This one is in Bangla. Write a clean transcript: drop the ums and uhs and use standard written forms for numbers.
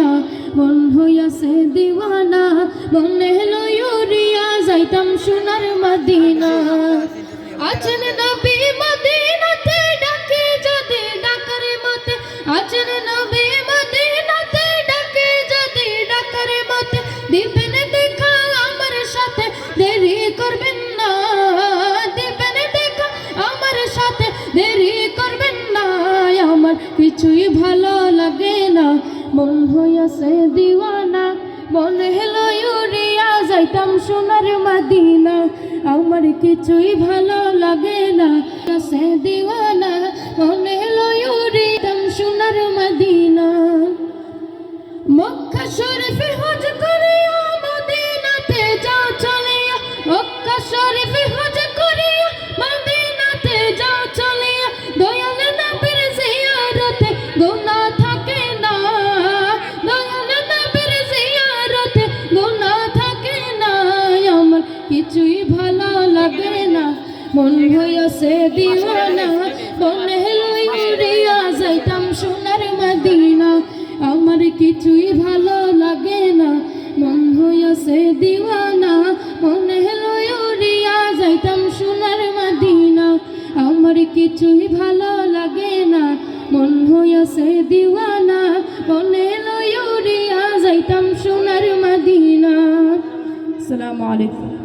না, মন হইয়াছে দিওয়ানা, মনে লইয়া যাইতাম সোনার মদিনা। আছেন নবী মদিনাতে ডাকে যদি ডাকার মতে, আছেন নবী মদিনাতে ডাকে যদি ডাকার মতে, দিবেন দেখা আমার সাথে দেরি করবেন না, দিবেন দেখা আমার সাথে দেরি করবেন না। আমার কিছুই ভালো লাগে না, মন হইয়াছে দিওয়ানা, মনে লইয়া যাইতাম সোনার মদিনা। আমার কিছুই ভালো লাগে না, সে দিওয়ানা, মনে লইয়া যাইতাম সোনার মদিনা। মক্কা শরীফে হজ করিয়া মদিনাতে যাও চলিয়া, মক্কা শরীফে হজ করিয়া মদিনাতে যাও চলিয়া, দয়াল নবীর জিয়ারতে গুনাহ থাকে না, দয়াল নবীর জিয়ারতে গুনাহ থাকে না। আমার কিছুই ভালো লাগে না, মন হইয়াছে দিওয়ানা, মনে লইয়া যাইতাম সোনার মদিনা। আমার কিছুই ভালো লাগে না, মন হইয়াছে দিওয়ানা, মনে লইয়া যাইতাম সোনার মদিনা। আমার কিছুই ভালো লাগে না, মন হইয়াছে দিওয়ানা, মনে লইয়া যাইতাম সোনার মদিনা। আসসালামু আলাইকুম।